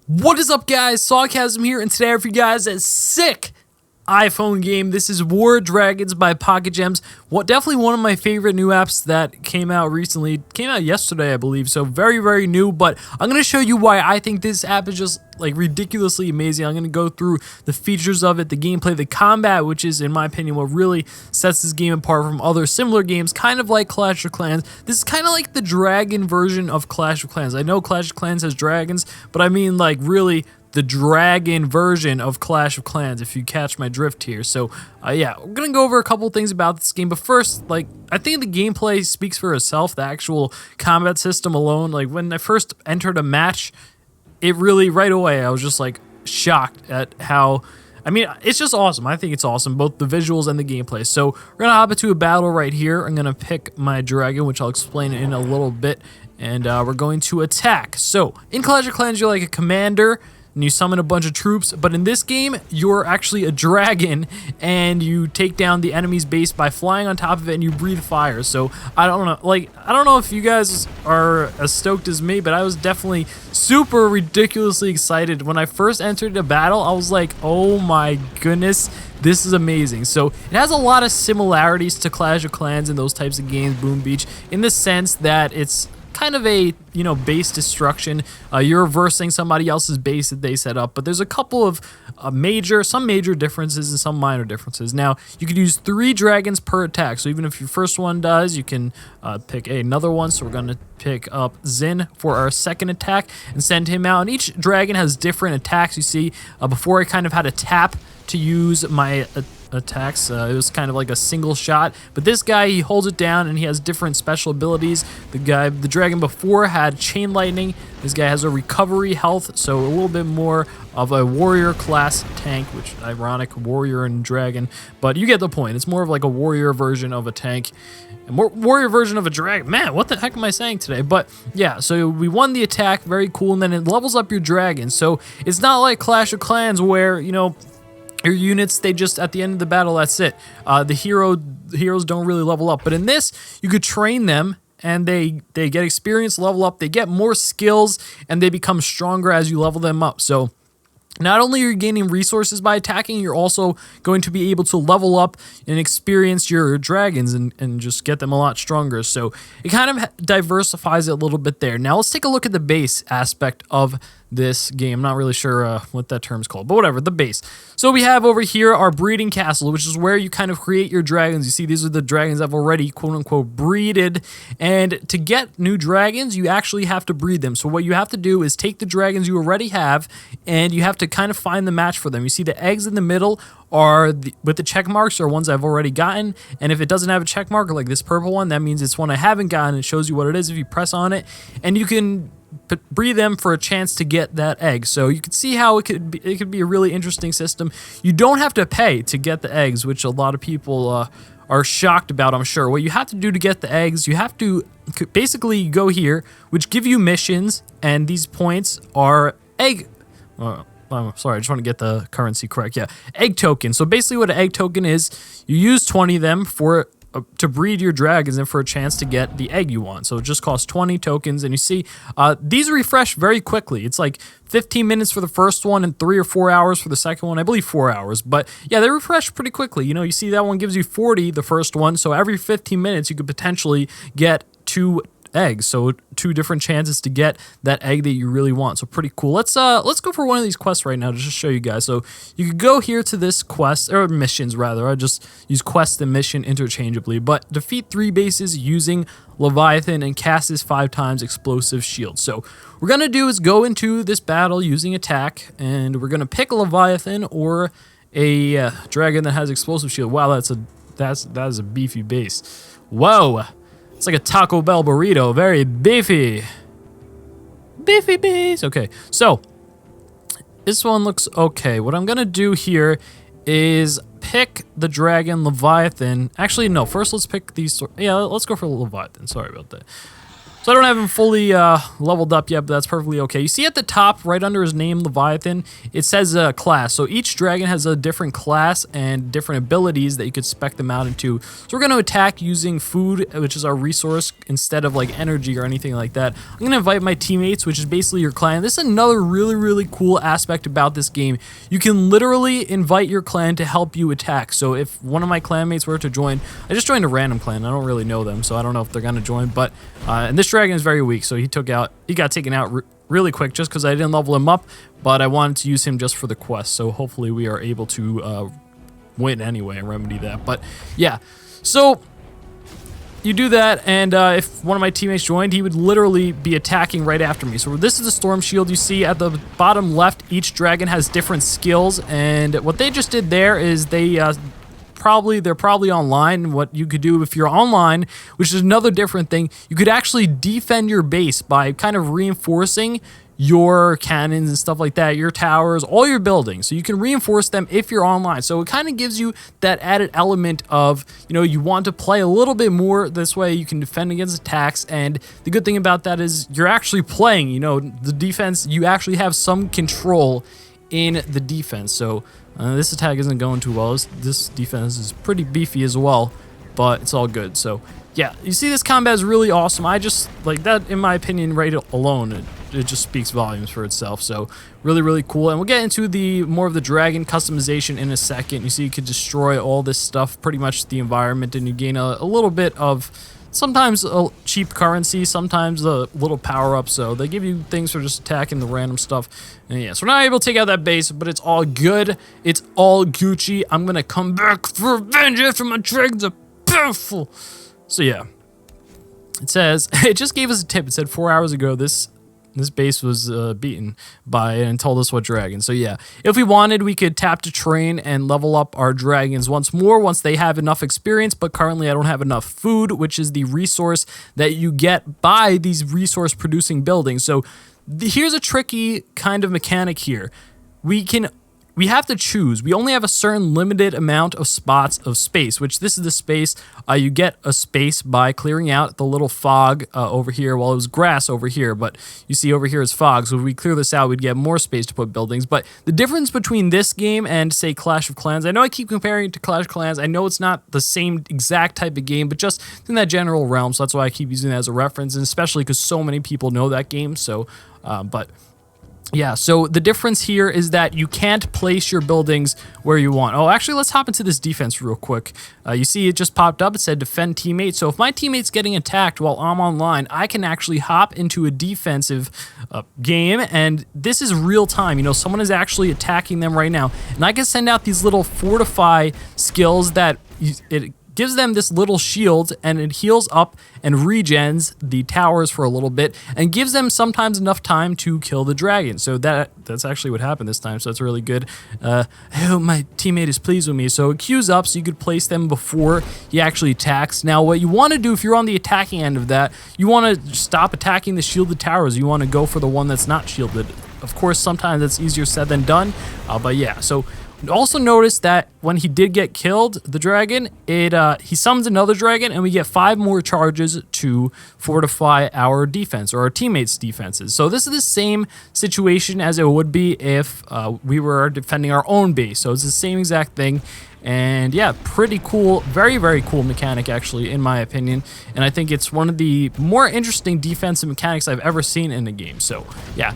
What is up, guys? Sawcasm here, and today I have for you guys a sick iPhone game. This is War Dragons by Pocket Gems. Definitely one of my favorite new apps that came out recently. It came out yesterday, I believe, so very, very new, but I'm going to show you why I think this app is just like ridiculously amazing. I'm going to go through the features of it, the gameplay, the combat, which is, in my opinion, what really sets this game apart from other similar games, kind of like Clash of Clans. This is kind of like the dragon version of Clash of Clans. I know Clash of Clans has dragons, but I mean like really the dragon version of Clash of Clans, if you catch my drift here. So yeah, we're gonna go over a couple things about this game, but first, like, I think the gameplay speaks for itself. The actual combat system alone, like when I first entered a match, it really, right away, I was just like shocked at how, I mean, it's just awesome. I think it's awesome, both the visuals and the gameplay. So we're gonna hop into a battle right here. I'm gonna pick my dragon, which I'll explain in a little bit, and we're going to attack. So in Clash of Clans, you're like a commander, and you summon a bunch of troops, but in this game, you're actually a dragon, and you take down the enemy's base by flying on top of it, and you breathe fire. So I don't know if you guys are as stoked as me, but I was definitely super ridiculously excited when I first entered the battle. I was like, oh my goodness, this is amazing. So it has a lot of similarities to Clash of Clans and those types of games, Boom Beach, in the sense that it's kind of a, you know, base destruction. You're reversing somebody else's base that they set up, but there's a couple of some major differences and some minor differences. Now, you could use 3 dragons per attack, so even if your first one dies, you can pick another one. So we're going to pick up Zin for our second attack and send him out, and each dragon has different attacks. You see, before I kind of had to tap to use my attacks. It was kind of like a single shot, but this guy, he holds it down and he has different special abilities. The dragon before had chain lightning. This guy has a recovery health, so a little bit more of a warrior class tank, which ironic, warrior and dragon, but you get the point. It's more of like a warrior version of a tank, and more warrior version of a dragon. Man, what the heck am I saying today? But yeah, so we won the attack, very cool, and then it levels up your dragon. So it's not like Clash of Clans where, you know, your units, they just, at the end of the battle, that's it. The heroes don't really level up. But in this, you could train them, and they get experience, level up, they get more skills, and they become stronger as you level them up. So not only are you gaining resources by attacking, you're also going to be able to level up and experience your dragons and just get them a lot stronger. So it kind of diversifies it a little bit there. Now let's take a look at the base aspect of this game. I'm not really sure what that term's called, but whatever, the base. So we have over here our breeding castle, which is where you kind of create your dragons. You see, these are the dragons I've already quote-unquote breeded, and to get new dragons, you actually have to breed them. So what you have to do is take the dragons you already have, and you have to kind of find the match for them. You see the eggs in the middle are with the check marks are ones I've already gotten, and if it doesn't have a check mark, like this purple one, that means it's one I haven't gotten. It shows you what it is if you press on it, and you can breed them for a chance to get that egg. So you can see how it could be a really interesting system. You don't have to pay to get the eggs, which a lot of people are shocked about, I'm sure. What you have to do to get the eggs, you have to basically go here, which give you missions, and these points are egg. I'm sorry, I just want to get the currency correct. Yeah, egg token. So basically what an egg token is, you use 20 of them to breed your dragons and for a chance to get the egg you want. So it just costs 20 tokens, and you see these refresh very quickly. It's like 15 minutes for the first one and 3 or 4 hours for the second one. I believe 4 hours, but yeah, they refresh pretty quickly. You know, you see that one gives you 40, the first one, so every 15 minutes you could potentially get 2 eggs, so 2 different chances to get that egg that you really want. So pretty cool. Let's go for one of these quests right now to just show you guys. So you could go here to this quest, or missions rather. I just use quest and mission interchangeably, but defeat 3 bases using Leviathan and cast this 5 times explosive shield. So what we're gonna do is go into this battle using attack, and we're gonna pick a Leviathan or a dragon that has explosive shield. Wow, that is a beefy base. Whoa. It's like a Taco Bell burrito, very beefy. Beefy base. Okay, so this one looks okay. What I'm gonna do here is pick the dragon Leviathan. Actually, no, first let's pick these. Yeah, let's go for Leviathan. Sorry about that. So I don't have him fully leveled up yet, but that's perfectly okay. You see at the top, right under his name, Leviathan, it says class. So each dragon has a different class and different abilities that you could spec them out into. So we're going to attack using food, which is our resource, instead of like energy or anything like that. I'm going to invite my teammates, which is basically your clan. This is another really cool aspect about this game. You can literally invite your clan to help you attack. So if one of my clanmates were to join, I just joined a random clan. I don't really know them, so I don't know if they're going to join, but and this dragon is very weak, so he got taken out really quick just because I didn't level him up, but I wanted to use him just for the quest, so hopefully we are able to win anyway and remedy that. But yeah, so you do that, and if one of my teammates joined, he would literally be attacking right after me. So this is the storm shield you see at the bottom left. Each dragon has different skills, and what they just did there is they're probably online. What you could do if you're online, which is another different thing, you could actually defend your base by kind of reinforcing your cannons and stuff like that, your towers, all your buildings. So you can reinforce them if you're online. So it kind of gives you that added element of, you want to play a little bit more. This way you can defend against attacks. And the good thing about that is you're actually playing, the defense, you actually have some control in the defense. So this attack isn't going too well. This defense is pretty beefy as well, but it's all good. So yeah, you see this combat is really awesome. I just like that, in my opinion, right alone, it just speaks volumes for itself. So really cool. And we'll get into the more of the dragon customization in a second. You see you could destroy all this stuff, pretty much the environment, and you gain a little bit of sometimes a cheap currency, sometimes a little power up. So they give you things for just attacking the random stuff. And yeah, so we're not able to take out that base, but it's all good. It's all Gucci. I'm gonna come back for revenge after my dragons are powerful. So yeah, it says, it just gave us a tip. It said 4 hours ago this base was beaten by and told us what dragon. So yeah, if we wanted, we could tap to train and level up our dragons once more once they have enough experience, but currently I don't have enough food, which is the resource that you get by these resource producing buildings. So here's a tricky kind of mechanic here. We have to choose. We only have a certain limited amount of spots of space, which this is the space. You get a space by clearing out the little fog over here. Well, it was grass over here, but you see over here is fog. So if we clear this out, we'd get more space to put buildings. But the difference between this game and, say, Clash of Clans, I know I keep comparing it to Clash of Clans. I know it's not the same exact type of game, but just in that general realm. So that's why I keep using it as a reference, and especially because so many people know that game. So, but yeah, so the difference here is that you can't place your buildings where you want. Oh, actually, let's hop into this defense real quick. You see it just popped up. It said defend teammate. So if my teammate's getting attacked while I'm online, I can actually hop into a defensive game, and this is real time. Someone is actually attacking them right now, and I can send out these little fortify skills that it gives them this little shield, and it heals up and regens the towers for a little bit and gives them sometimes enough time to kill the dragon. So that's actually what happened this time, so that's really good. I hope my teammate is pleased with me. So it queues up so you could place them before he actually attacks. Now what you want to do if you're on the attacking end of that, you want to stop attacking the shielded towers. You want to go for the one that's not shielded. Of course, sometimes that's easier said than done, but yeah. So also notice that when he did get killed, the dragon, he summons another dragon, and we get 5 more charges to fortify our defense, or our teammates' defenses. So this is the same situation as it would be if we were defending our own base. So it's the same exact thing. And yeah, pretty cool, very cool mechanic actually, in my opinion. And I think it's one of the more interesting defensive mechanics I've ever seen in a game. So yeah,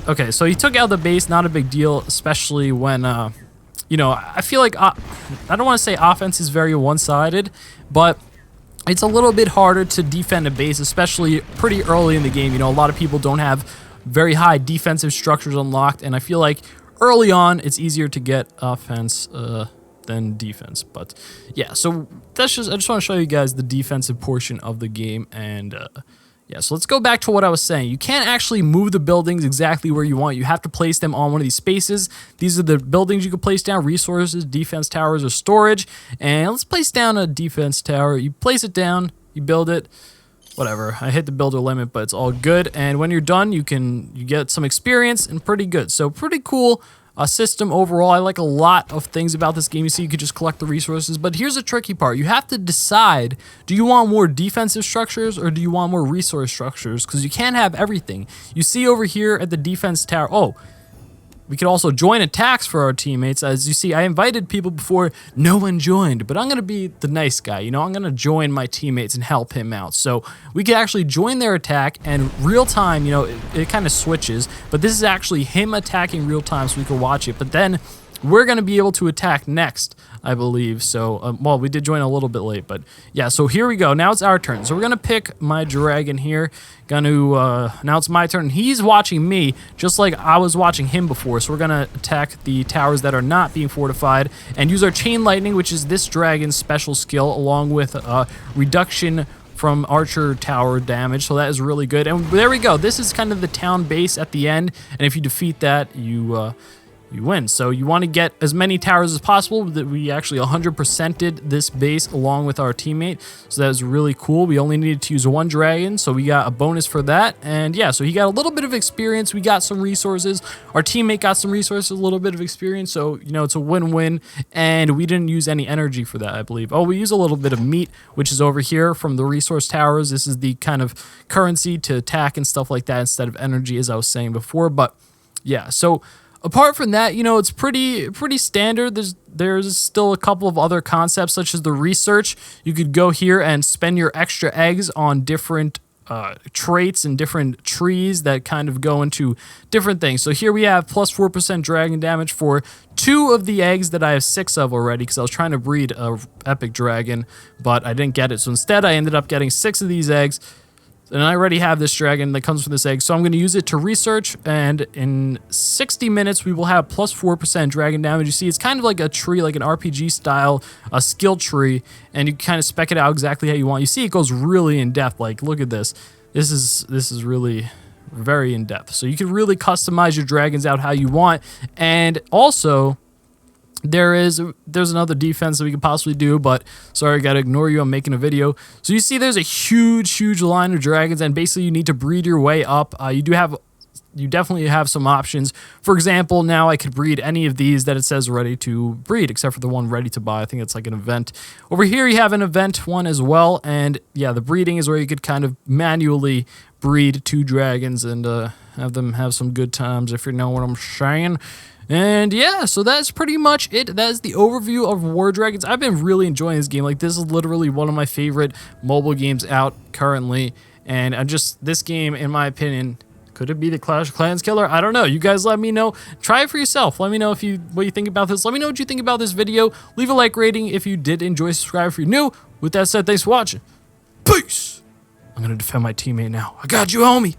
okay, so he took out the base, not a big deal, especially when I feel like I don't want to say offense is very one-sided, but it's a little bit harder to defend a base, especially pretty early in the game. A lot of people don't have very high defensive structures unlocked, and I feel like early on it's easier to get offense than defense. But yeah, so I just want to show you guys the defensive portion of the game. And yeah, so let's go back to what I was saying. You can't actually move the buildings exactly where you want. You have to place them on one of these spaces. These are the buildings you can place down: resources, defense towers, or storage. And let's place down a defense tower. You place it down, you build it, whatever. I hit the builder limit, but it's all good. And when you're done, you get some experience and pretty good. So pretty cool system overall. I like a lot of things about this game. You see, you could just collect the resources, but here's the tricky part. You have to decide, do you want more defensive structures or do you want more resource structures? Because you can't have everything. You see over here at the defense tower, oh, we could also join attacks for our teammates. As you see, I invited people before, no one joined, but I'm going to be the nice guy. You know, I'm going to join my teammates and help him out. So we could actually join their attack, and real time, you know, it kind of switches, but this is actually him attacking real time, so we can watch it. But then we're going to be able to attack next, I believe. So, well, we did join a little bit late, but yeah, so here we go. Now it's our turn. So we're going to pick my dragon here. Now it's my turn. He's watching me just like I was watching him before. So we're going to attack the towers that are not being fortified and use our chain lightning, which is this dragon's special skill, along with reduction from archer tower damage. So that is really good. And there we go. This is kind of the town base at the end. And if you defeat that, you win. So you want to get as many towers as possible. That we actually 100%ed this base along with our teammate. So that was really cool. We only needed to use one dragon, so we got a bonus for that. And yeah, so he got a little bit of experience. We got some resources. Our teammate got some resources, a little bit of experience. So, you know, it's a win-win. And we didn't use any energy for that, I believe. Oh, we use a little bit of meat, which is over here from the resource towers. This is the kind of currency to attack and stuff like that instead of energy, as I was saying before. But yeah, so apart from that, you know, it's pretty standard. There's still a couple of other concepts, such as the research. You could go here and spend your extra eggs on different traits and different trees that kind of go into different things. So here we have plus 4% dragon damage for 2 of the eggs that I have 6 of already, because I was trying to breed a epic dragon, but I didn't get it. So instead, I ended up getting 6 of these eggs. And I already have this dragon that comes from this egg, so I'm going to use it to research, and in 60 minutes, we will have plus 4% dragon damage. You see, it's kind of like a tree, like an RPG style, a skill tree, and you kind of spec it out exactly how you want. You see, it goes really in depth. Like, look at this. This is really very in depth. So you can really customize your dragons out how you want, and also there's another defense that we could possibly do, but sorry, I gotta ignore you. I'm making a video. So you see there's a huge line of dragons, and basically you need to breed your way up. You definitely have some options. For example, now I could breed any of these that it says ready to breed, except for the one ready to buy. I think it's like an event. Over here you have an event one as well, and yeah, the breeding is where you could kind of manually breed 2 dragons and have them have some good times, if you know what I'm saying. And yeah, so that's pretty much it. That is the overview of War Dragons. I've been really enjoying this game. Like, this is literally one of my favorite mobile games out currently. And this game, in my opinion, could it be the Clash of Clans killer? I don't know. You guys let me know. Try it for yourself. Let me know what you think about this. Let me know what you think about this video. Leave a like rating if you did enjoy. Subscribe if you're new. With that said, thanks for watching. Peace. I'm going to defend my teammate now. I got you, homie.